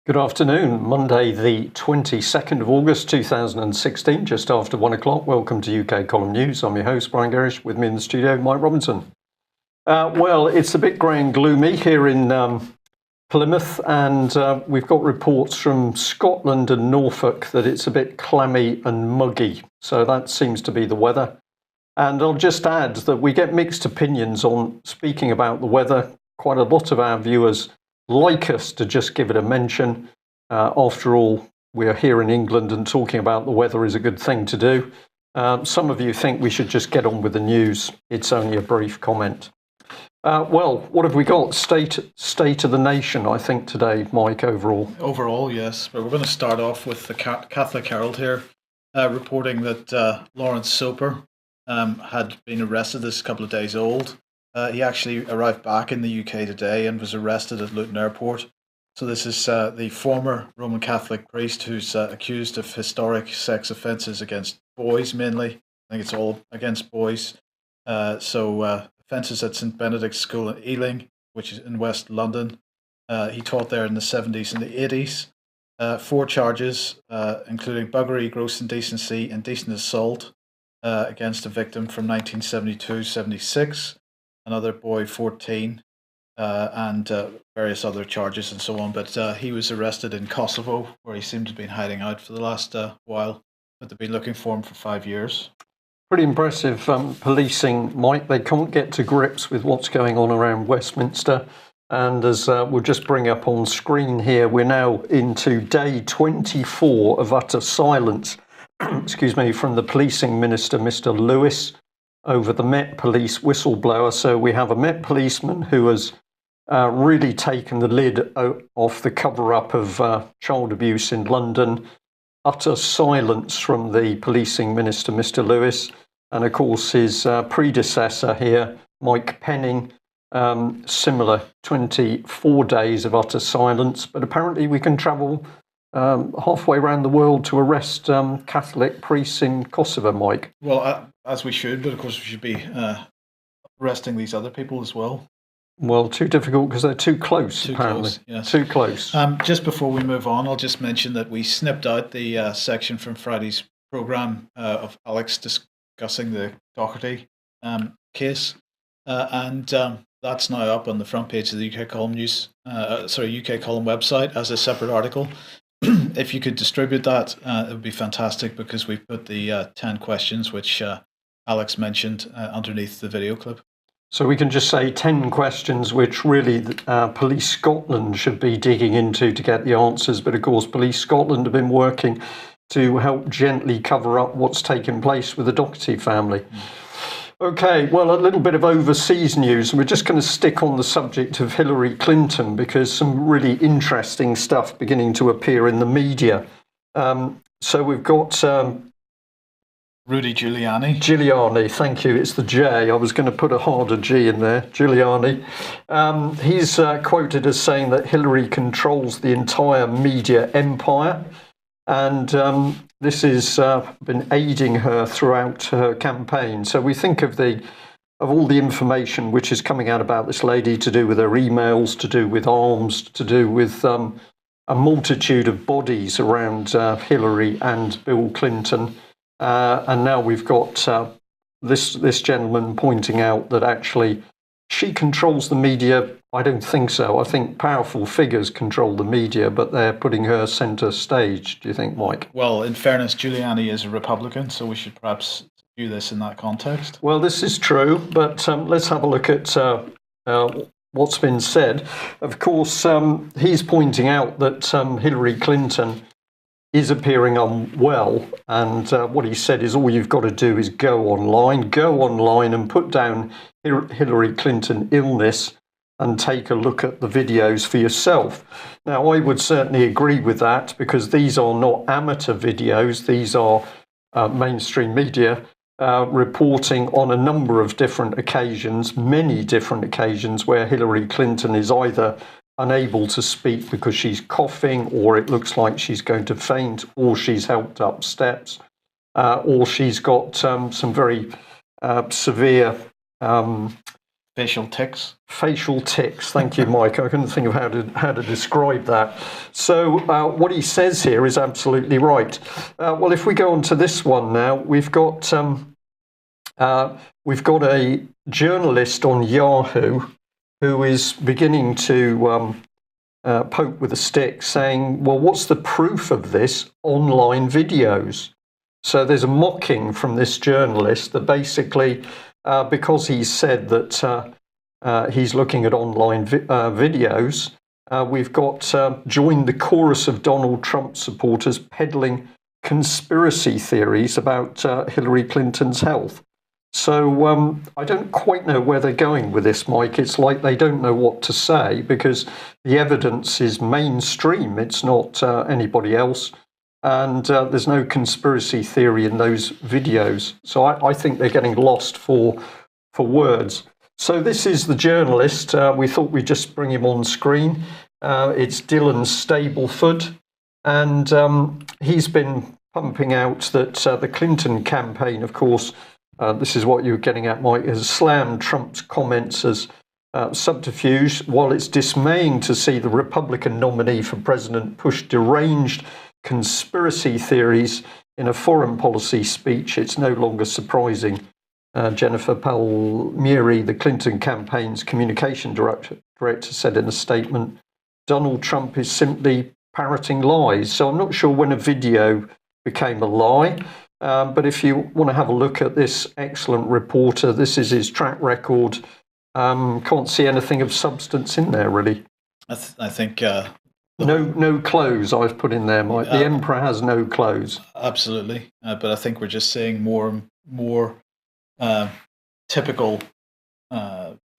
Good afternoon, Monday the 22nd of August 2016, just after 1 o'clock. Welcome to UK Column News. I'm your host, Brian Gerrish. With me in the studio, Mike Robinson. Well, it's a bit grey and gloomy here in Plymouth, and we've got reports from Scotland and Norfolk that it's a bit clammy and muggy. So that seems to be the weather. And I'll just add that we get mixed opinions on speaking about the weather. Quite a lot of our viewers like us to just give it a mention. After all, we're here in England and talking about the weather is a good thing to do. Some of you think we should just get on with the news. It's only a brief comment. Well, what have we got? State of the nation, I think, today, Mike, overall. Overall, yes. But we're going to start off with the Catholic Herald here, reporting that Lawrence Soper had been arrested. This is a couple of days old. He actually arrived back in the UK today and was arrested at Luton Airport. So this is the former Roman Catholic priest who's accused of historic sex offences against boys mainly. I think it's all against boys. Offences at St Benedict's School in Ealing, which is in West London. He taught there in the 70s and the 80s. 4 charges, including buggery, gross indecency, indecent assault against a victim from 1972-76. Another boy, 14, and various other charges and so on. But he was arrested in Kosovo, where he seemed to have been hiding out for the last while. But they've been looking for him for 5 years. Pretty impressive policing, Mike. They can't get to grips with what's going on around Westminster. And as we'll just bring up on screen here, we're now into day 24 of utter silence, excuse me, from the policing minister, Mr. Lewis, over the Met Police whistleblower. So we have a Met policeman who has really taken the lid off the cover-up of child abuse in London. Utter silence from the policing minister, Mr. Lewis. And of course his predecessor here, Mike Penning, similar 24 days of utter silence. But apparently we can travel halfway around the world to arrest Catholic priests in Kosovo, Mike. Well, as we should, but of course we should be arresting these other people as well. Well, too difficult because they're too close, apparently. Close, yes. Too close. Just before we move on, I'll just mention that we snipped out the section from Friday's programme of Alex discussing the Doherty case, and that's now up on the front page of the UK Column News, UK Column website as a separate article. If you could distribute that, it would be fantastic, because we've put the 10 questions which Alex mentioned underneath the video clip. So we can just say 10 questions which really Police Scotland should be digging into to get the answers. But of course, Police Scotland have been working to help gently cover up what's taken place with the Doherty family. Okay, well, a little bit of overseas news. We're just going to stick on the subject of Hillary Clinton, because some really interesting stuff beginning to appear in the media. So we've got Rudy Giuliani. Giuliani, thank you. It's the J. I was going to put a harder G in there. Giuliani. He's quoted as saying that Hillary controls the entire media empire. And this has been aiding her throughout her campaign. So we think of all the information which is coming out about this lady, to do with her emails, to do with arms, to do with a multitude of bodies around Hillary and Bill Clinton. And now we've got this gentleman pointing out that actually she controls the media. I don't think so. I think powerful figures control the media, but they're putting her centre stage. Do you think, Mike? Well, in fairness, Giuliani is a Republican, so we should perhaps view this in that context. Well, this is true, but let's have a look at what's been said. Of course, he's pointing out that Hillary Clinton is appearing unwell, and what he said is all you've got to do is go online and put down Hillary Clinton illness and take a look at the videos for yourself. Now, I would certainly agree with that, because these are not amateur videos. These are mainstream media reporting on a number of different occasions, many different occasions, where Hillary Clinton is either unable to speak because she's coughing, or it looks like she's going to faint, or she's helped up steps. or she's got some very severe facial tics. Facial tics. Thank you, Mike. I couldn't think of how to describe that. So what he says here is absolutely right. Well, if we go on to this one now, we've got a journalist on Yahoo who is beginning to poke with a stick, saying, "Well, what's the proof of this? Online videos." So there's a mocking from this journalist that basically, because he said that he's looking at online videos, we've got joined the chorus of Donald Trump supporters peddling conspiracy theories about Hillary Clinton's health. So I don't quite know where they're going with this, Mike. It's like they don't know what to say because the evidence is mainstream. It's not anybody else. And there's no conspiracy theory in those videos. So I think they're getting lost for words. So this is the journalist. We thought we'd just bring him on screen. It's Dylan Stableford. And he's been pumping out that the Clinton campaign, of course, this is what you were getting at, Mike, has slammed Trump's comments as subterfuge. While it's dismaying to see the Republican nominee for president push deranged conspiracy theories in a foreign policy speech, it's no longer surprising. Jennifer Palmieri, the Clinton campaign's communication director, said in a statement, Donald Trump is simply parroting lies. So I'm not sure when a video became a lie. But if you want to have a look at this excellent reporter, this is his track record. Can't see anything of substance in there, really. I think no clothes I've put in there, Mike. The emperor has no clothes. Absolutely, but I think we're just seeing more typical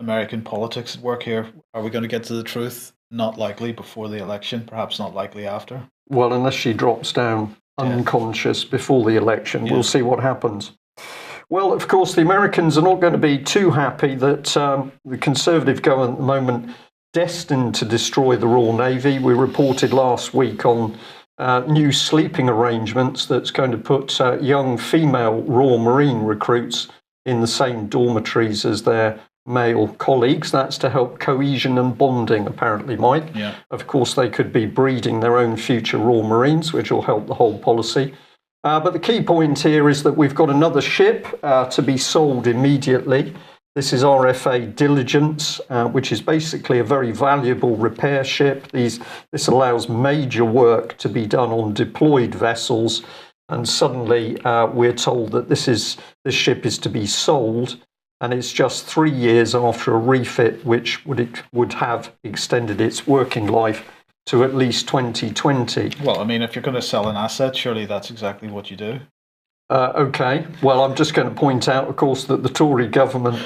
American politics at work here. Are we going to get to the truth? Not likely before the election. Perhaps not likely after. Well, unless she drops down unconscious before the election. We'll see what happens. Well, of course, the Americans are not going to be too happy that the Conservative government at the moment destined to destroy the Royal Navy. We reported last week on new sleeping arrangements that's going to put young female Royal Marine recruits in the same dormitories as their male colleagues. That's to help cohesion and bonding, apparently, Mike. Yeah. Of course, they could be breeding their own future Royal Marines, which will help the whole policy. But the key point here is that we've got another ship to be sold immediately. This is RFA Diligence, which is basically a very valuable repair ship. This allows major work to be done on deployed vessels. And suddenly we're told that this ship is to be sold. And it's just 3 years after a refit, which would have extended its working life to at least 2020. Well, I mean, if you're going to sell an asset, surely that's exactly what you do. Okay. Well, I'm just going to point out, of course, that the Tory government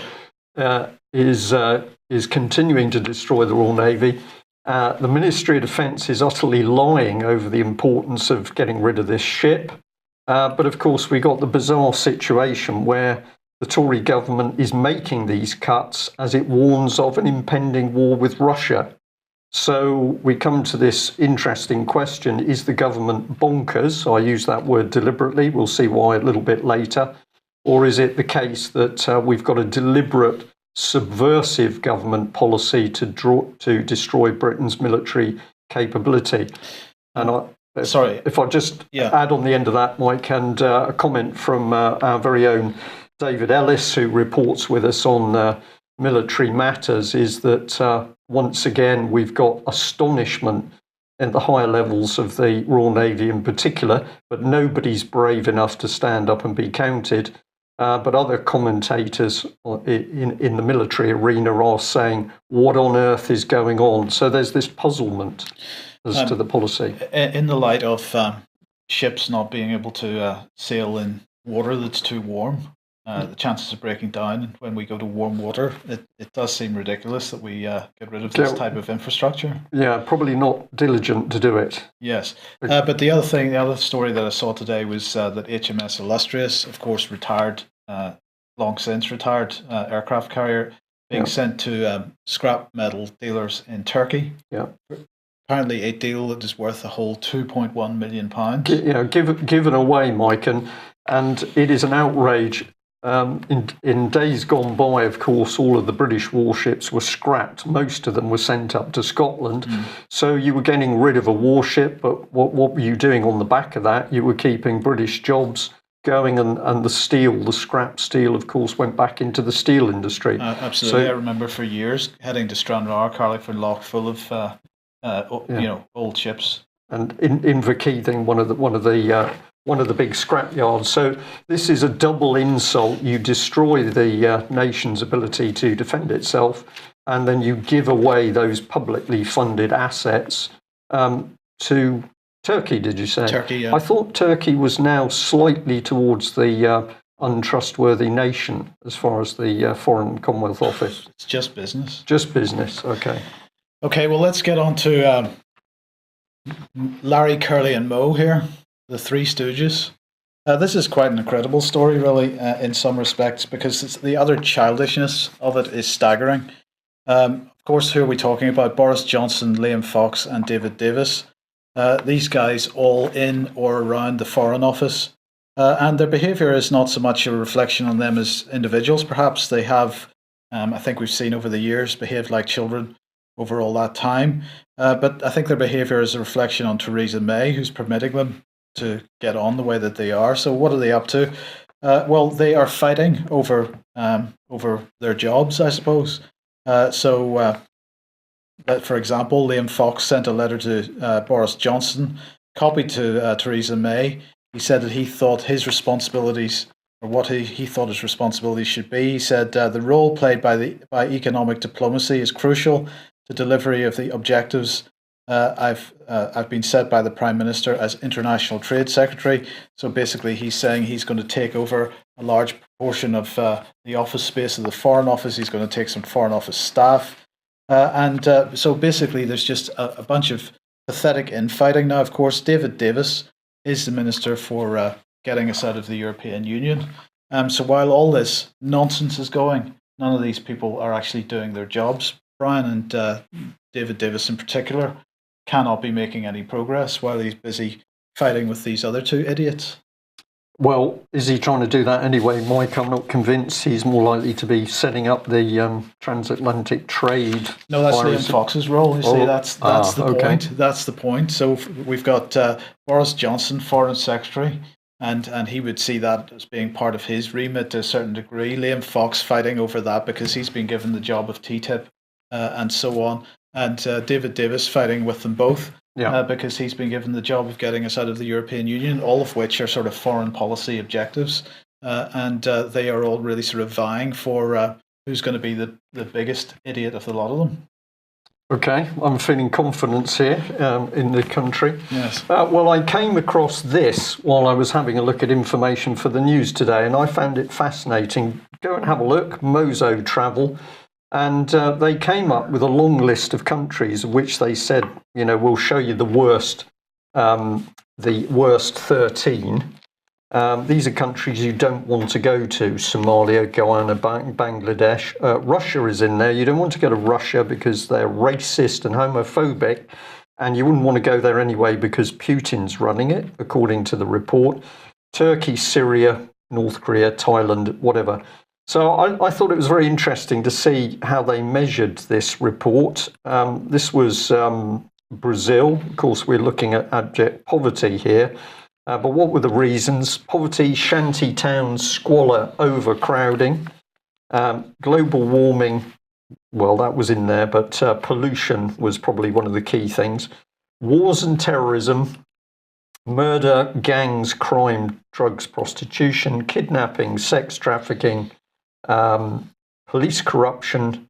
is continuing to destroy the Royal Navy. The Ministry of Defence is utterly lying over the importance of getting rid of this ship. But of course, we got the bizarre situation where the Tory government is making these cuts as it warns of an impending war with Russia. So we come to this interesting question, is the government bonkers? I use that word deliberately. We'll see why a little bit later. Or is it the case that we've got a deliberate subversive government policy to destroy Britain's military capability? And if I just add on the end of that, Mike, and a comment from our very own David Ellis, who reports with us on military matters, is that once again we've got astonishment at the higher levels of the Royal Navy in particular, but nobody's brave enough to stand up and be counted. But other commentators in the military arena are saying, what on earth is going on? So there's this puzzlement as to the policy. In the light of ships not being able to sail in water that's too warm, the chances of breaking down when we go to warm water, it does seem ridiculous that we get rid of this type of infrastructure. Yeah, probably not diligent to do it. Yes. But the other story that I saw today was that HMS Illustrious, of course, retired, long since retired aircraft carrier, being sent to scrap metal dealers in Turkey. Yeah. Apparently a deal that is worth a whole £2.1 million. Given away, Mike. And And it is an outrage. In days gone by, of course, all of the British warships were scrapped. Most of them were sent up to Scotland. So you were getting rid of a warship, but what were you doing on the back of that? You were keeping British jobs going, and the steel, the scrap steel, of course, went back into the steel industry. Absolutely. So, I remember for years heading to Stranraer, Carlingford Lough, full of old ships. And in Inverkeithing, one of the big scrap yards. So this is a double insult. You destroy the nation's ability to defend itself, and then you give away those publicly funded assets to Turkey, did you say? Turkey, yeah. I thought Turkey was now slightly towards the untrustworthy nation as far as the Foreign Commonwealth Office. It's just business. Just business, okay. Okay, well, let's get on to Larry, Curly and Moe here, the Three Stooges. This is quite an incredible story, really, in some respects, because the utter childishness of it is staggering. Of course, who are we talking about? Boris Johnson, Liam Fox and David Davis. These guys all in or around the Foreign Office. And their behaviour is not so much a reflection on them as individuals. Perhaps they have, I think we've seen over the years, behaved like children over all that time. But I think their behaviour is a reflection on Theresa May, who's permitting them to get on the way that they are. So what are they up to? Well, they are fighting over their jobs, I suppose. For example, Liam Fox sent a letter to Boris Johnson, copied to Theresa May. He said that he thought his responsibilities, or what he thought his responsibilities should be. He said the role played by economic diplomacy is crucial to delivery of the objectives I've been set by the Prime Minister as International Trade Secretary. So basically, he's saying he's going to take over a large proportion of the office space of the Foreign Office. He's going to take some Foreign Office staff. So basically, there's just a bunch of pathetic infighting. Now, of course, David Davis is the Minister for getting us out of the European Union. So while all this nonsense is going, none of these people are actually doing their jobs. Brian and David Davis in particular cannot be making any progress while he's busy fighting with these other two idiots. Well, is he trying to do that anyway, Mike? I'm not convinced. He's more likely to be setting up the transatlantic trade. No, that's Liam Fox's role. You see, that's the point. That's the point. So we've got Boris Johnson, Foreign Secretary, and he would see that as being part of his remit to a certain degree. Liam Fox fighting over that because he's been given the job of TTIP and so on. And David Davis fighting with them both. Yeah. Because he's been given the job of getting us out of the European Union, all of which are sort of foreign policy objectives. And they are all really sort of vying for who's going to be the biggest idiot of the lot of them. Okay, I'm feeling confidence here in the country. Yes. Well, I came across this while I was having a look at information for the news today, and I found it fascinating. Go and have a look, Mozo Travel. And they came up with a long list of countries which they said, we'll show you the worst 13. These are countries you don't want to go to: Somalia, Guyana, Bangladesh. Russia is in there. You don't want to go to Russia because they're racist and homophobic, and you wouldn't want to go there anyway because Putin's running it, according to the report. Turkey, Syria, North Korea, Thailand, whatever. So I thought it was very interesting to see how they measured this report. This was Brazil. Of course, we're looking at abject poverty here. But what were the reasons? Poverty, shanty towns, squalor, overcrowding, global warming. Well, that was in there, but pollution was probably one of the key things. Wars and terrorism, murder, gangs, crime, drugs, prostitution, kidnapping, sex trafficking, police corruption,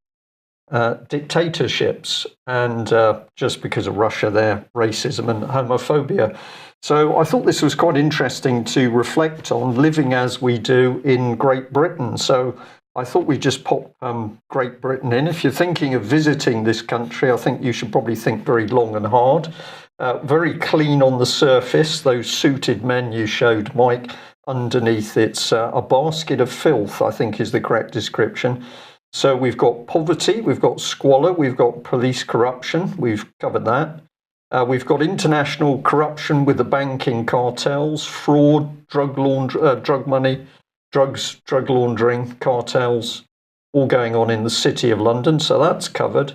dictatorships, and just because of Russia there, racism and homophobia. So I thought this was quite interesting to reflect on, living as we do in Great Britain. So I thought we'd just pop Great Britain in. If you're thinking of visiting this country, I think you should probably think very long and hard. Very clean on the surface, those suited men you showed, Mike. Underneath it's a basket of filth, I think is the correct description. So we've got poverty, we've got squalor, we've got police corruption, we've covered that. We've got international corruption with the banking cartels, fraud, drug money, drug laundering cartels, all going on in the City of London. So that's covered.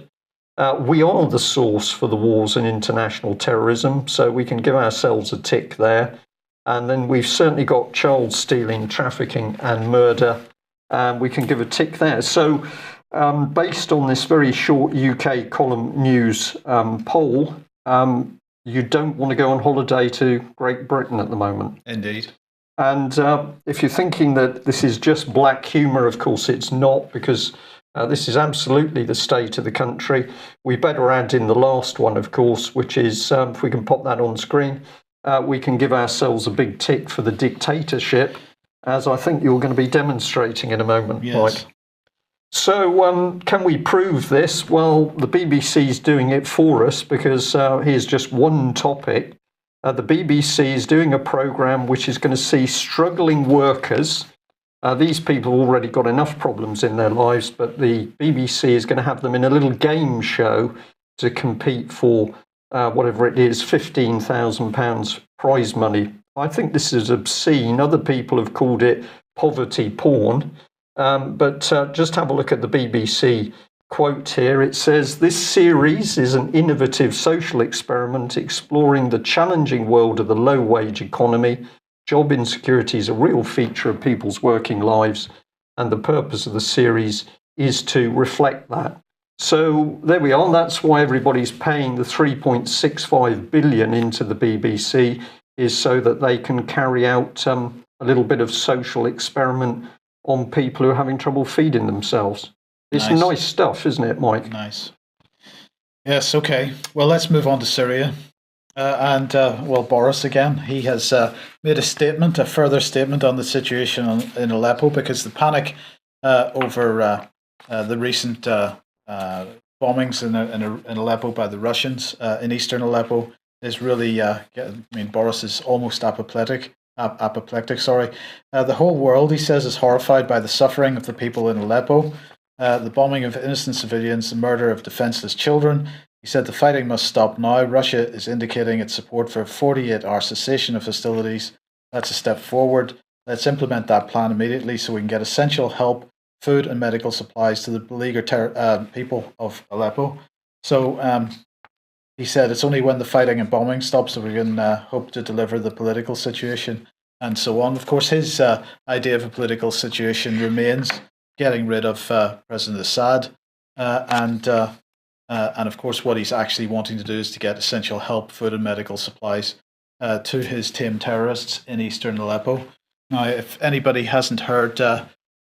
We are the source for the wars and international terrorism, so we can give ourselves a tick there. And then we've certainly got child stealing, trafficking and murder, and we can give a tick there. So based on this very short UK column news poll, you don't want to go on holiday to Great Britain at the moment. Indeed. And if you're thinking that this is just black humour, of course it's not, because this is absolutely the state of the country. We better add in the last one, of course, which is, if we can pop that on screen, we can give ourselves a big tick for the dictatorship, as I think you're going to be demonstrating in a moment, yes. Mike. So can we prove this? Well, the BBC's doing it for us, because here's just one topic. The BBC is doing a programme which is going to see struggling workers. These people have already got enough problems in their lives, but the BBC is going to have them in a little game show to compete for whatever it is, £15,000 prize money. I think this is obscene. Other people have called it poverty porn. But just have a look at the BBC quote here. It says, "This series is an innovative social experiment exploring the challenging world of the low-wage economy. Job insecurity is a real feature of people's working lives, and the purpose of the series is to reflect that." So there we are. That's why everybody's paying the 3.65 billion into the BBC, is so that they can carry out a little bit of social experiment on people who are having trouble feeding themselves. It's nice stuff, isn't it, Mike? Nice. Yes, okay. Well, let's move on to Syria. Boris again, he has made a further statement on the situation in Aleppo, because the panic over the recent bombings in Aleppo by the Russians in eastern Aleppo is really, Boris is almost apoplectic. The whole world, he says, is horrified by the suffering of the people in Aleppo, the bombing of innocent civilians, the murder of defenseless children. He said the fighting must stop now. Russia is indicating its support for a 48-hour cessation of hostilities. That's a step forward. Let's implement that plan immediately so we can get essential help, food and medical supplies to the beleaguered people of Aleppo. So he said it's only when the fighting and bombing stops that we can hope to deliver the political situation, and so on. Of course, his idea of a political situation remains getting rid of President Assad, and of course what he's actually wanting to do is to get essential help, food and medical supplies to his tamed terrorists in eastern Aleppo. Now, if anybody hasn't heard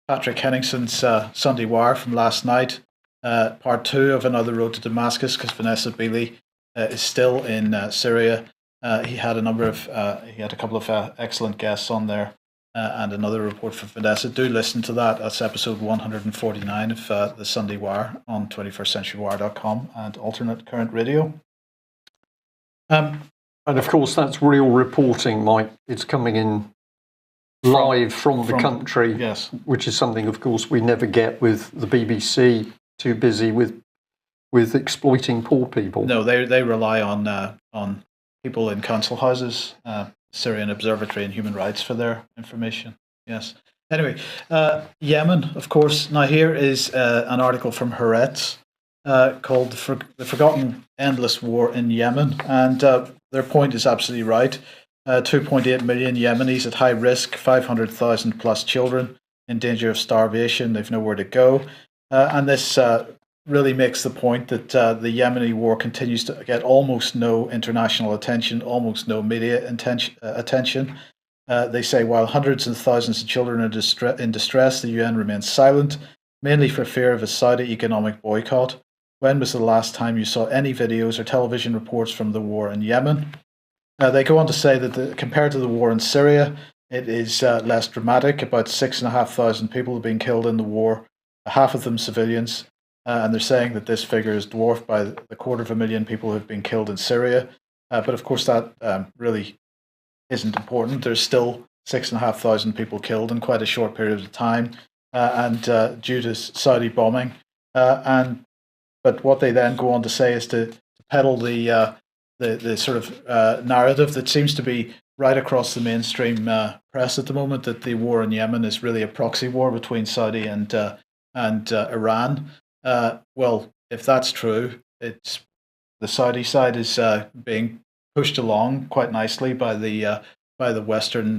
Patrick Henningson's Sunday Wire from last night, part 2 of Another Road to Damascus, because Vanessa Beeley is still in Syria. He had a couple of excellent guests on there, and another report from Vanessa. Do listen to that. That's episode 149 of the Sunday Wire on 21stCenturyWire.com and Alternate Current Radio. And of course, that's real reporting, Mike. It's coming in live from the country, yes, which is something, of course, we never get with the BBC. Too busy with exploiting poor people. No, they rely on people in council houses, Syrian Observatory and Human Rights for their information. Yes. Anyway, Yemen, of course. Now here is an article from Haaretz called "The Forgotten Endless War in Yemen," and their point is absolutely right. 2.8 million Yemenis at high risk, 500,000 plus children in danger of starvation. They've nowhere to go. And this really makes the point that the Yemeni war continues to get almost no international attention, almost no media attention. They say while hundreds and thousands of children are in distress, the UN remains silent, mainly for fear of a Saudi economic boycott. When was the last time you saw any videos or television reports from the war in Yemen? They go on to say that compared to the war in Syria, it is less dramatic. About 6,500 people have been killed in the war, half of them civilians, and they're saying that this figure is dwarfed by the 250,000 people who have been killed in Syria. But of course, that really isn't important. There's still 6,500 people killed in quite a short period of time, and due to Saudi bombing. But what they then go on to say is to peddle the the sort of narrative that seems to be right across the mainstream press at the moment, that the war in Yemen is really a proxy war between Saudi and Iran. Well, if that's true, it's the Saudi side is being pushed along quite nicely by the Western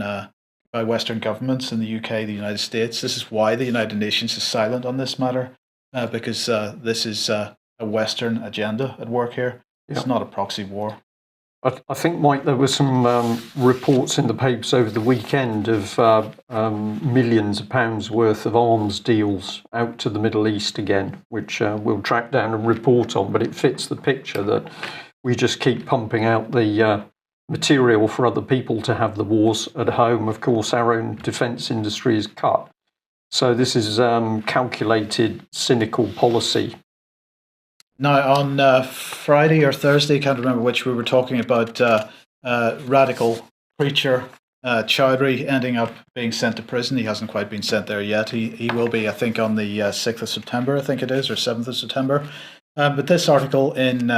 governments in the UK, the United States. This is why the United Nations is silent on this matter, because this is a Western agenda at work here. It's not a proxy war. I think, Mike, there were some reports in the papers over the weekend of millions of pounds worth of arms deals out to the Middle East again, which we'll track down and report on, but it fits the picture that we just keep pumping out the material for other people to have the wars at home. Of course, our own defence industry is cut. So this is calculated, cynical policy. Now, on Friday or Thursday, can't remember which, we were talking about radical preacher Chowdhury ending up being sent to prison. He hasn't quite been sent there yet. He will be, I think, on the 6th of September, I think it is, or 7th of September. But this article in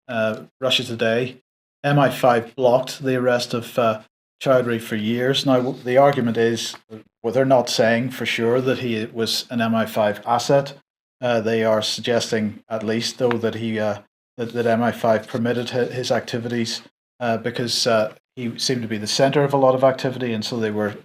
Russia Today, MI5 blocked the arrest of Chowdhury for years. Now, the argument is, well, they're not saying for sure that he was an MI5 asset. They are suggesting, at least, though, that that MI5 permitted his activities because he seemed to be the center of a lot of activity, and so they were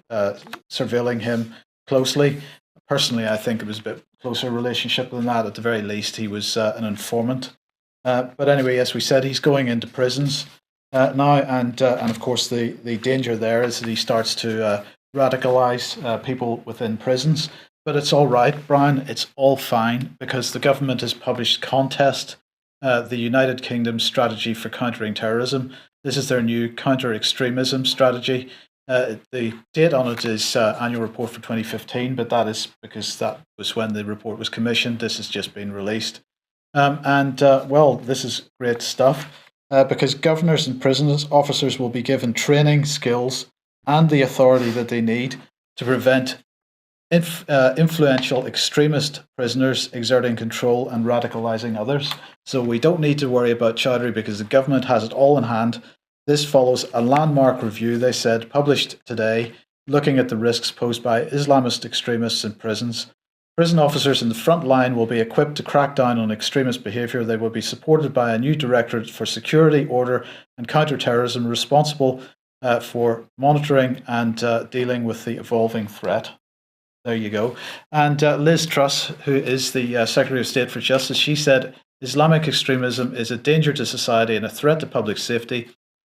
surveilling him closely. Personally, I think it was a bit closer relationship than that. At the very least, he was an informant. But anyway, as we said, he's going into prisons now, and of course, the danger there is that he starts to radicalize people within prisons. But it's all right, Brian. It's all fine, because the government has published Contest, the United Kingdom Strategy for Countering Terrorism. This is their new counter-extremism strategy. The date on it is annual report for 2015, but that is because that was when the report was commissioned. This has just been released. Well, this is great stuff, because governors and prison officers will be given training, skills, and the authority that they need to prevent influential extremist prisoners exerting control and radicalizing others. So we don't need to worry about Chowdhury because the government has it all in hand. This follows a landmark review, they said, published today, looking at the risks posed by Islamist extremists in prisons. Prison officers in the front line will be equipped to crack down on extremist behaviour. They will be supported by a new Directorate for Security, Order and Counter-Terrorism responsible for monitoring and dealing with the evolving threat. There you go. And Liz Truss, who is the Secretary of State for Justice, she said, Islamic extremism is a danger to society and a threat to public safety.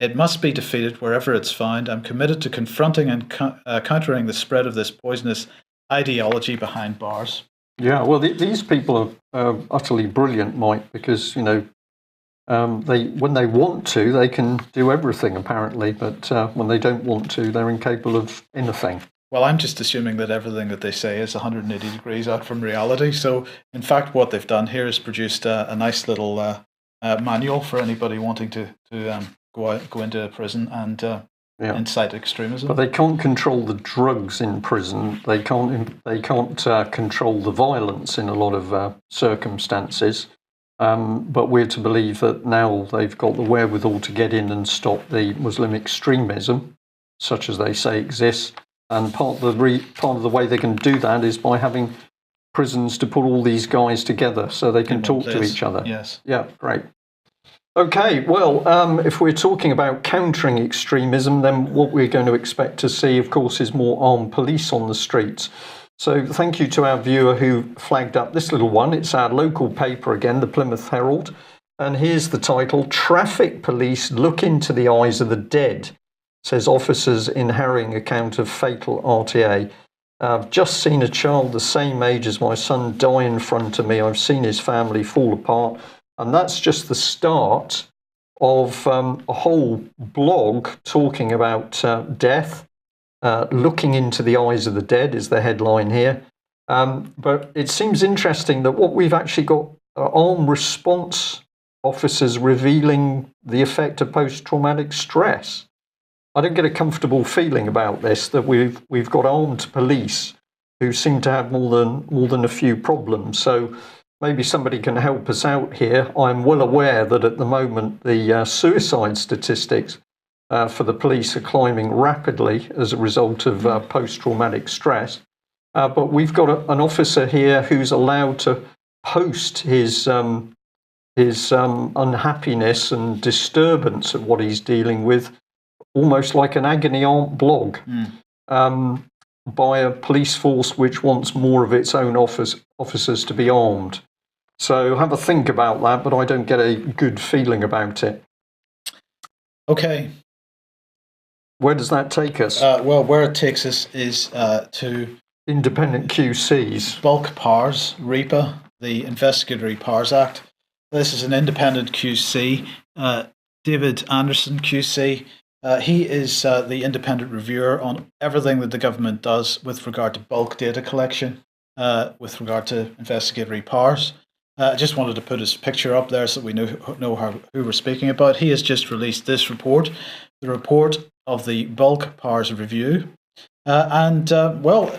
It must be defeated wherever it's found. I'm committed to confronting and countering the spread of this poisonous ideology behind bars. Yeah, well, these people are utterly brilliant, Mike, because, when they want to, they can do everything, apparently. But when they don't want to, they're incapable of anything. Well, I'm just assuming that everything that they say is 180 degrees out from reality. So, in fact, what they've done here is produced a nice little manual for anybody wanting to go into a prison and incite extremism. But they can't control the drugs in prison. They can't control the violence in a lot of circumstances. But we're to believe that now they've got the wherewithal to get in and stop the Muslim extremism, such as they say exists. And part of the way they can do that is by having prisons to put all these guys together so they can talk to each other. Yes. Yeah, great. Okay, well, if we're talking about countering extremism, then what we're going to expect to see, of course, is more armed police on the streets. So thank you to our viewer who flagged up this little one. It's our local paper again, the Plymouth Herald. And here's the title, Traffic Police Look into the Eyes of the Dead. Says officers in harrowing account of fatal RTA. I've just seen a child the same age as my son die in front of me. I've seen his family fall apart. And that's just the start of a whole blog talking about death. Looking into the eyes of the dead is the headline here. But it seems interesting that what we've actually got are armed response officers revealing the effect of post-traumatic stress. I don't get a comfortable feeling about this, that we've got armed police who seem to have more than a few problems. So maybe somebody can help us out here. I'm well aware that at the moment the suicide statistics for the police are climbing rapidly as a result of post-traumatic stress. But we've got an officer here who's allowed to post his unhappiness and disturbance of what he's dealing with, almost like an agony aunt blog, by a police force which wants more of its own officers to be armed. So have a think about that, but I don't get a good feeling about it. Okay. Where does that take us? Well, where it takes us is to independent QCs. Bulk PARS, REPA, the Investigatory Powers Act. This is an independent QC. David Anderson, QC. He is the independent reviewer on everything that the government does with regard to bulk data collection, with regard to investigatory powers. I just wanted to put his picture up there so that we know who we're speaking about. He has just released this report, the report of the Bulk Powers Review. Well,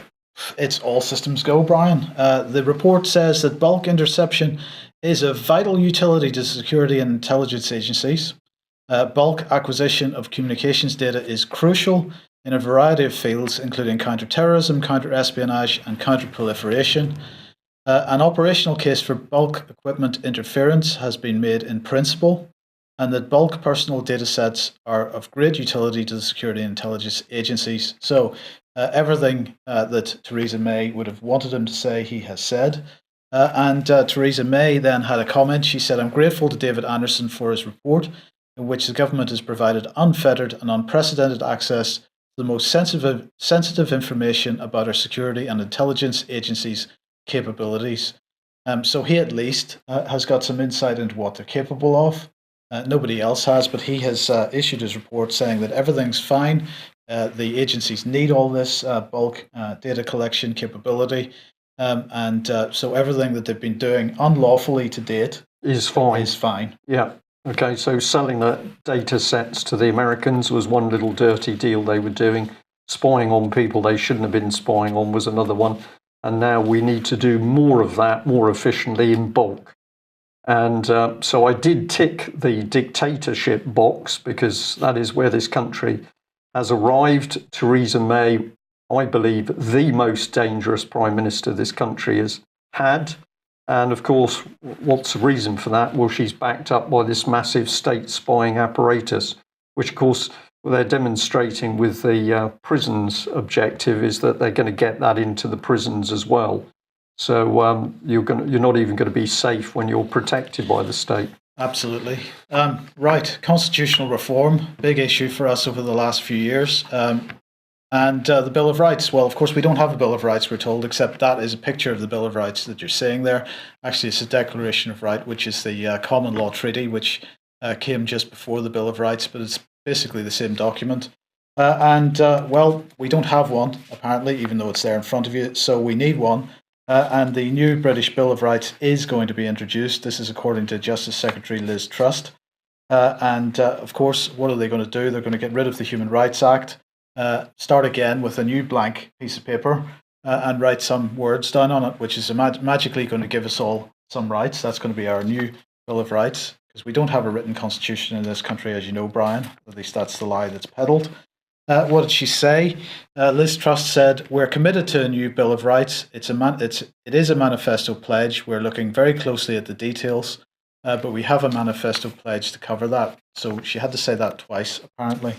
it's all systems go, Brian. The report says that bulk interception is of vital utility to security and intelligence agencies. Bulk acquisition of communications data is crucial in a variety of fields, including counterterrorism, counterespionage, and counterproliferation. An operational case for bulk equipment interference has been made in principle, and that bulk personal data sets are of great utility to the security and intelligence agencies. So everything that Theresa May would have wanted him to say, he has said. Theresa May then had a comment. She said, "I'm grateful to David Anderson for his report, in which the government has provided unfettered and unprecedented access to the most sensitive information about our security and intelligence agencies' capabilities." So he at least has got some insight into what they're capable of. Nobody else has, but he has issued his report saying that everything's fine. The agencies need all this bulk data collection capability. So everything that they've been doing unlawfully to date is fine. Yeah. Okay, so selling the data sets to the Americans was one little dirty deal they were doing. Spying on people they shouldn't have been spying on was another one. And now we need to do more of that more efficiently in bulk. And so I did tick the dictatorship box because that is where this country has arrived. Theresa May, I believe, the most dangerous prime minister this country has had. And of course, what's the reason for that? Well, she's backed up by this massive state spying apparatus, which of course they're demonstrating with the prisons objective is that they're going to get that into the prisons as well. So you're not even going to be safe when you're protected by the state. Absolutely. Right. Constitutional reform, big issue for us over the last few years. And the Bill of Rights. Well, of course, we don't have a Bill of Rights, we're told, except that is a picture of the Bill of Rights that you're seeing there. Actually, it's a Declaration of Right, which is the common law treaty, which came just before the Bill of Rights, but it's basically the same document. Well, we don't have one, apparently, even though it's there in front of you, so we need one. And the new British Bill of Rights is going to be introduced. This is according to Justice Secretary Liz Truss. Of course, what are they going to do? They're going to get rid of the Human Rights Act, start again with a new blank piece of paper and write some words down on it, which is magically going to give us all some rights. That's going to be our new Bill of Rights, because we don't have a written constitution in this country, as you know, Brian. At least that's the lie that's peddled. What did she say? Liz Truss said, "We're committed to a new Bill of Rights. It is a manifesto pledge. We're looking very closely at the details, but we have a manifesto pledge to cover that." So she had to say that twice, apparently.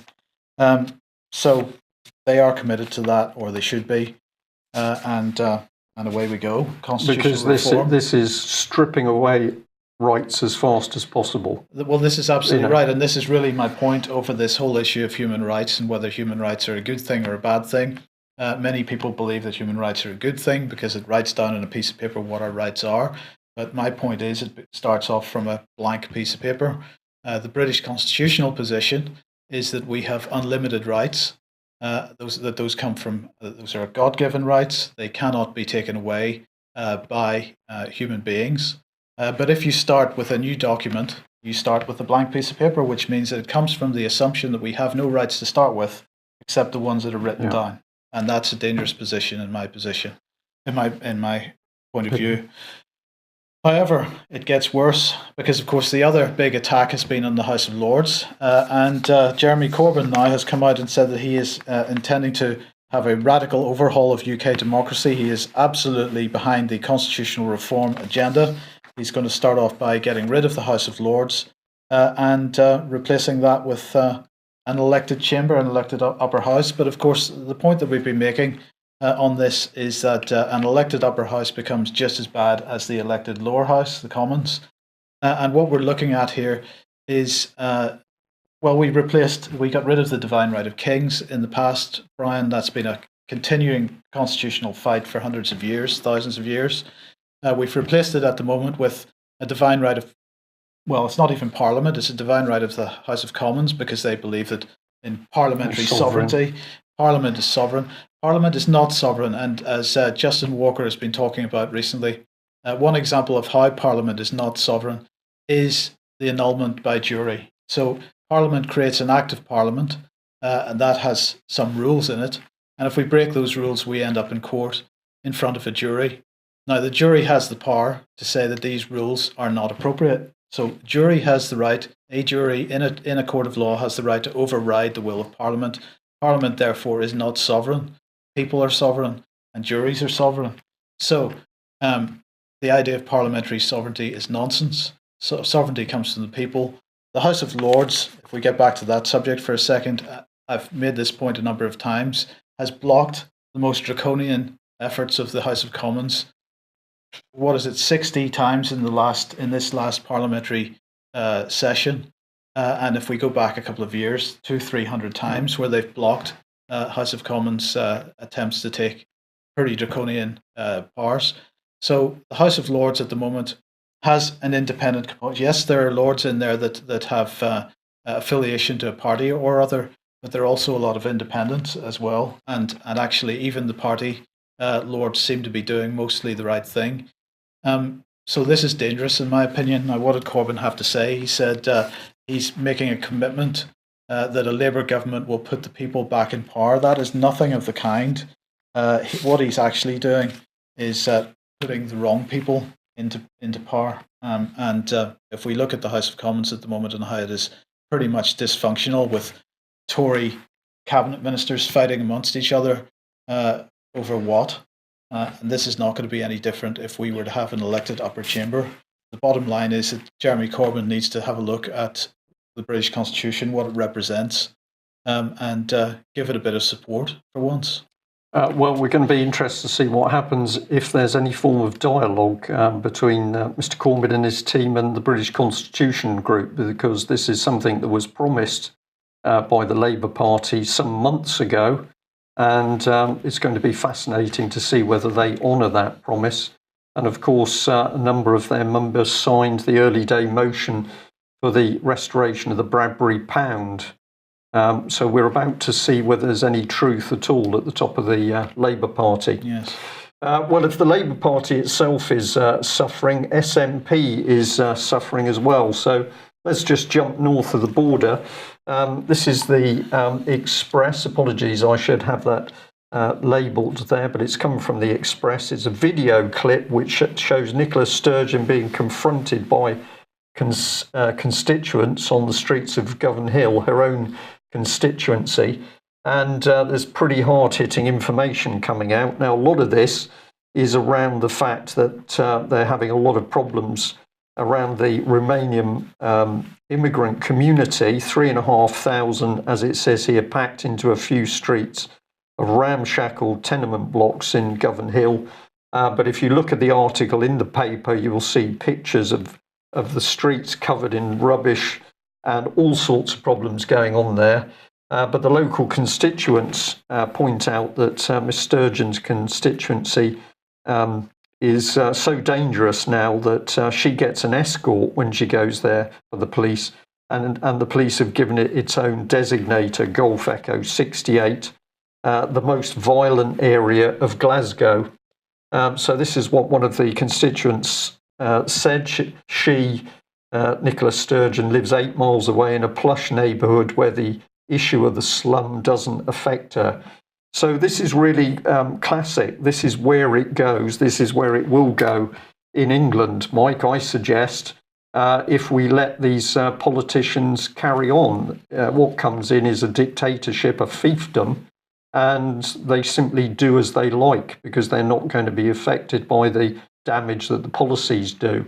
So they are committed to that, or they should be, and away we go. Because this is stripping away rights as fast as possible. Well, this is absolutely right, and this is really my point over this whole issue of human rights and whether human rights are a good thing or a bad thing. Many people believe that human rights are a good thing because it writes down on a piece of paper what our rights are. But my point is, it starts off from a blank piece of paper. The British constitutional position is that we have unlimited rights. Those come from those are God-given rights. They cannot be taken away by human beings. But if you start with a new document, you start with a blank piece of paper, which means that it comes from the assumption that we have no rights to start with, except the ones that are written down, and that's a dangerous position in my point of view. However, it gets worse because, of course, the other big attack has been on the House of Lords. And Jeremy Corbyn now has come out and said that he is intending to have a radical overhaul of UK democracy. He is absolutely behind the constitutional reform agenda. He's going to start off by getting rid of the House of Lords and replacing that with an elected chamber, an elected upper house. But of course, the point that we've been making on this is that an elected upper house becomes just as bad as the elected lower house, the Commons. And what we're looking at here is, we got rid of the divine right of kings in the past, Brian. That's been a continuing constitutional fight for hundreds of years, thousands of years. We've replaced it at the moment with a divine right of, well, it's not even Parliament, it's a divine right of the House of Commons, because they believe that in parliamentary sovereignty, Parliament is sovereign. Parliament is not sovereign, and as Justin Walker has been talking about recently, one example of how Parliament is not sovereign is the annulment by jury. So Parliament creates an act of Parliament, and that has some rules in it, and if we break those rules, we end up in court in front of a jury. Now, the jury has the power to say that these rules are not appropriate. So jury has the right, a jury in a court of law has the right to override the will of Parliament. Parliament, therefore, is not sovereign. People are sovereign and juries are sovereign. So the idea of parliamentary sovereignty is nonsense. So sovereignty comes from the people. The House of Lords, if we get back to that subject for a second, I've made this point a number of times, has blocked the most draconian efforts of the House of Commons. What is it, 60 times in this last parliamentary session? And if we go back a couple of years, 200-300 times where they've blocked House of Commons attempts to take pretty draconian powers. So the House of Lords at the moment has an independent component. Yes, there are lords in there that have affiliation to a party or other, but there are also a lot of independents as well. And actually, even the party lords seem to be doing mostly the right thing. So this is dangerous, in my opinion. Now, what did Corbyn have to say? He said he's making a commitment that a Labour government will put the people back in power. That is nothing of the kind. What he's actually doing is putting the wrong people into power. And if we look at the House of Commons at the moment and how it is pretty much dysfunctional, with Tory cabinet ministers fighting amongst each other over what? And this is not going to be any different if we were to have an elected upper chamber. The bottom line is that Jeremy Corbyn needs to have a look at the British Constitution, what it represents, and give it a bit of support for once. Well, we're going to be interested to see what happens if there's any form of dialogue between Mr. Corbyn and his team and the British Constitution Group, because this is something that was promised by the Labour Party some months ago, and it's going to be fascinating to see whether they honour that promise. And of course, a number of their members signed the early day motion for the restoration of the Bradbury pound. So we're about to see whether there's any truth at all at the top of the Labour Party. Yes. Well, if the Labour Party itself is suffering, SNP is suffering as well. So let's just jump north of the border. This is the Express. Apologies, I should have that labelled there, but it's come from the Express. It's a video clip which shows Nicola Sturgeon being confronted by constituents on the streets of Govan Hill, her own constituency, and there's pretty hard-hitting information coming out. Now, a lot of this is around the fact that they're having a lot of problems around the Romanian immigrant community, 3,500, as it says here, packed into a few streets of ramshackle tenement blocks in Govan Hill. But if you look at the article in the paper, you will see pictures of the streets covered in rubbish and all sorts of problems going on there. But the local constituents point out that Miss Sturgeon's constituency is so dangerous now that she gets an escort when she goes there for the police. And the police have given it its own designator, Golf Echo 68, the most violent area of Glasgow. So this is what one of the constituents said. She Nicola Sturgeon, lives 8 miles away in a plush neighbourhood where the issue of the slum doesn't affect her. So this is really classic. This is where it goes. This is where it will go in England, Mike, I suggest, if we let these politicians carry on. What comes in is a dictatorship, a fiefdom, and they simply do as they like because they're not going to be affected by the damage that the policies do.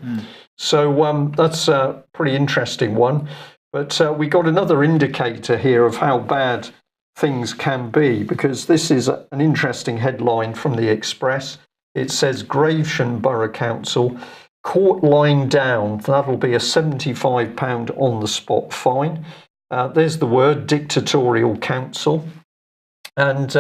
So that's a pretty interesting one. But we got another indicator here of how bad things can be, because this is an interesting headline from the Express. It says Gravesham Borough Council court lying down. That'll be a £75 on the spot fine. There's the word, dictatorial council. And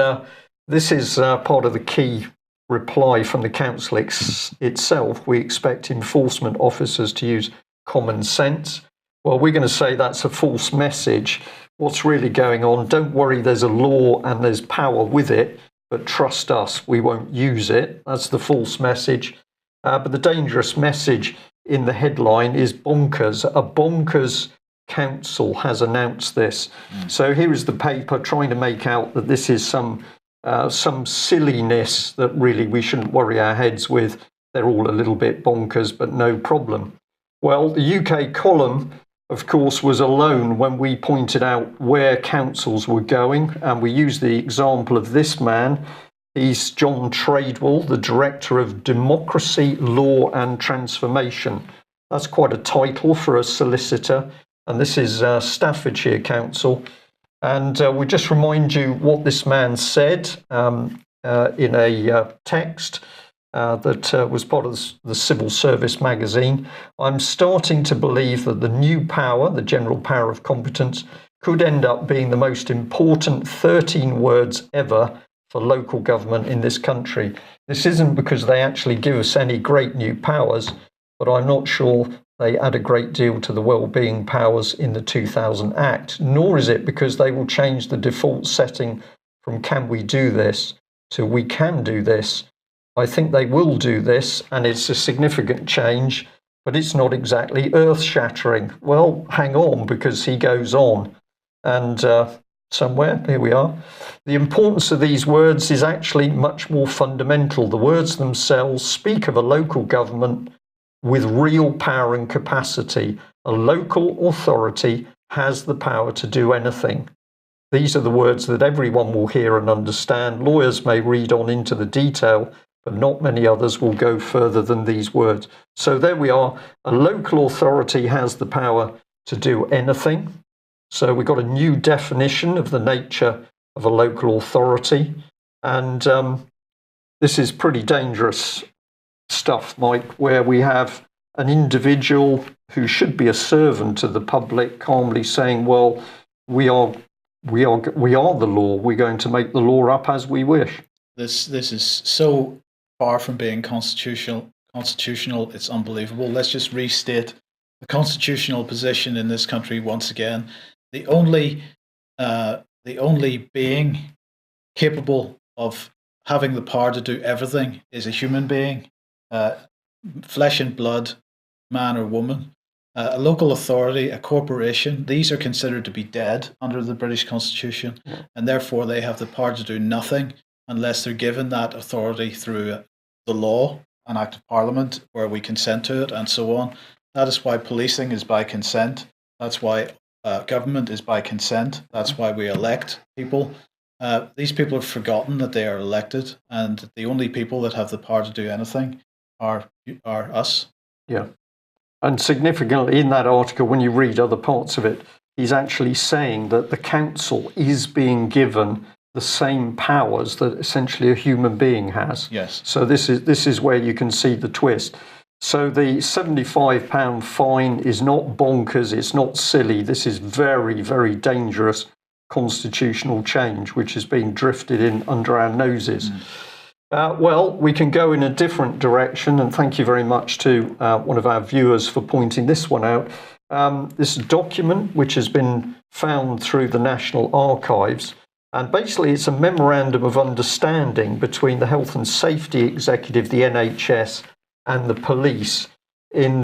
this is part of the key reply from the council itself. We expect enforcement officers to use common sense. Well, we're going to say that's a false message. What's really going on? Don't worry, there's a law and there's power with it, but trust us, we won't use it. That's the false message. But the dangerous message in the headline is bonkers. A bonkers council has announced this. So here is the paper trying to make out that this is some silliness that really we shouldn't worry our heads with. They're all a little bit bonkers, but no problem. Well, the UK column, of course, was alone when we pointed out where councils were going, and we used the example of this man. He's John Tradewell, the Director of Democracy, Law and Transformation. That's quite a title for a solicitor, and this is Staffordshire Council. And we just remind you what this man said in a text that was part of the Civil Service magazine. I'm starting to believe that the new power, the general power of competence, could end up being the most important 13 words ever for local government in this country. This isn't because they actually give us any great new powers, but I'm not sure they add a great deal to the well-being powers in the 2000 Act, nor is it because they will change the default setting from can we do this to we can do this. I think they will do this, and it's a significant change, but it's not exactly earth-shattering. Well, hang on, because he goes on. And somewhere, here we are. The importance of these words is actually much more fundamental. The words themselves speak of a local government with real power and capacity. A local authority has the power to do anything. These are the words that everyone will hear and understand. Lawyers may read on into the detail, but not many others will go further than these words. So there we are. A local authority has the power to do anything. So we've got a new definition of the nature of a local authority. And this is pretty dangerous stuff, Mike, where we have an individual who should be a servant to the public calmly saying, well, we are the law. We're going to make the law up as we wish. This is so far from being constitutional. It's unbelievable. Let's just restate the constitutional position in this country once again. The only being capable of having the power to do everything is a human being, flesh and blood, man or woman. A local authority, a corporation, these are considered to be dead under the British Constitution, and therefore they have the power to do nothing unless they're given that authority through the law, an act of parliament where we consent to it, and so on. That is why policing is by consent. That's why government is by consent. That's why we elect people. These people have forgotten that they are elected, and the only people that have the power to do anything are us. Yeah. And significantly in that article, when you read other parts of it, he's actually saying that the council is being given the same powers that essentially a human being has. Yes. So this is where you can see the twist. So the £75 fine is not bonkers, it's not silly. This is very, very dangerous constitutional change, which is being drifted in under our noses. Well, we can go in a different direction, and thank you very much to one of our viewers for pointing this one out. This document, which has been found through the National Archives, and basically it's a memorandum of understanding between the Health and Safety Executive, the NHS, and the police in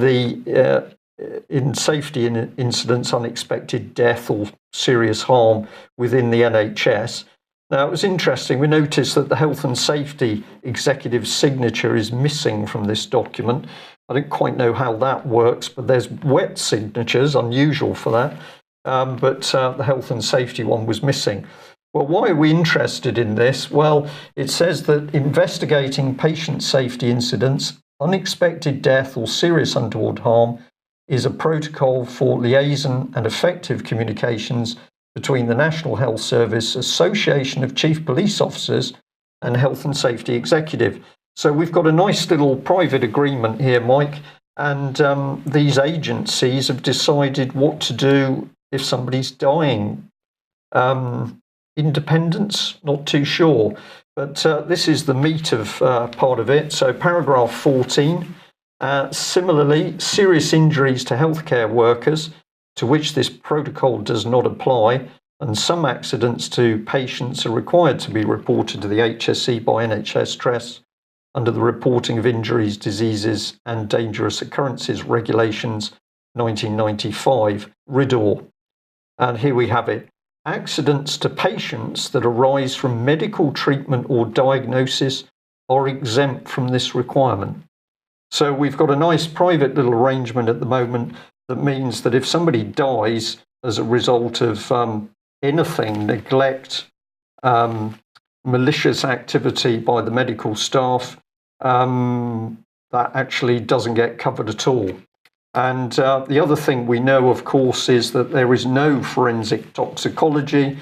safety incidents, unexpected death or serious harm within the NHS. Now, it was interesting. We noticed that the health and safety executive's signature is missing from this document. I don't quite know how that works, but there's wet signatures, unusual for that. But the health and safety one was missing. Well, why are we interested in this? Well, it says that investigating patient safety incidents, unexpected death or serious untoward harm is a protocol for liaison and effective communications between the National Health Service, Association of Chief Police Officers, and Health and Safety Executive. So we've got a nice little private agreement here, Mike, and these agencies have decided what to do if somebody's dying. Independence, not too sure, but this is the meat of part of it. So paragraph 14, similarly, serious injuries to healthcare workers to which this protocol does not apply, and some accidents to patients are required to be reported to the HSE by NHS Trust under the Reporting of Injuries, Diseases and Dangerous Occurrences Regulations 1995, RIDDOR. And here we have it. Accidents to patients that arise from medical treatment or diagnosis are exempt from this requirement. So we've got a nice private little arrangement at the moment that means that if somebody dies as a result of anything, neglect, malicious activity by the medical staff, that actually doesn't get covered at all. And the other thing we know, of course, is that there is no forensic toxicology.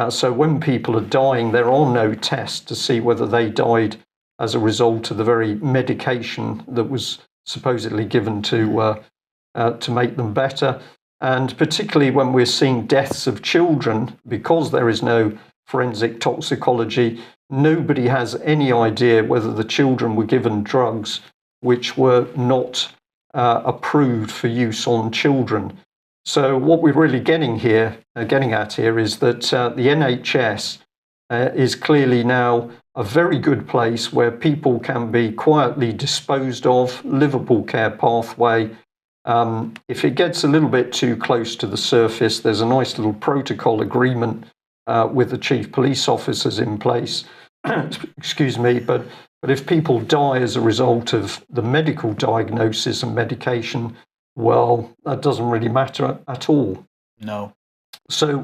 So when people are dying, there are no tests to see whether they died as a result of the very medication that was supposedly given to make them better. And particularly when we're seeing deaths of children, because there is no forensic toxicology, nobody has any idea whether the children were given drugs which were not approved for use on children. So what we're really getting at here is that the NHS is clearly now a very good place where people can be quietly disposed of. Liverpool Care Pathway. If it gets a little bit too close to the surface, there's a nice little protocol agreement with the chief police officers in place. Excuse me, but if people die as a result of the medical diagnosis and medication, well, that doesn't really matter at all. No. So,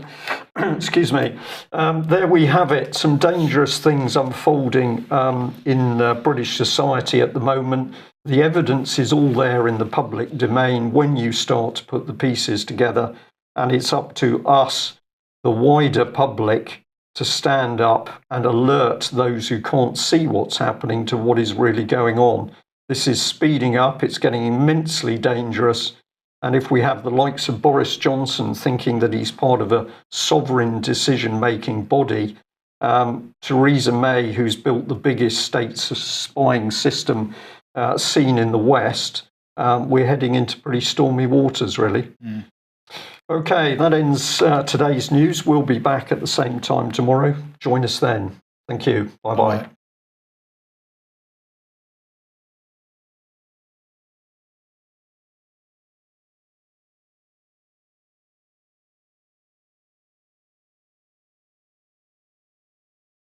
excuse me, there we have it. Some dangerous things unfolding in British society at the moment. The evidence is all there in the public domain when you start to put the pieces together, and it's up to us, the wider public, to stand up and alert those who can't see what's happening to what is really going on. This is speeding up, it's getting immensely dangerous. And if we have the likes of Boris Johnson thinking that he's part of a sovereign decision-making body, Theresa May, who's built the biggest state spying system seen in the West, we're heading into pretty stormy waters, really. Mm. Okay, that ends today's news. We'll be back at the same time tomorrow. Join us then. Thank you. Bye-bye.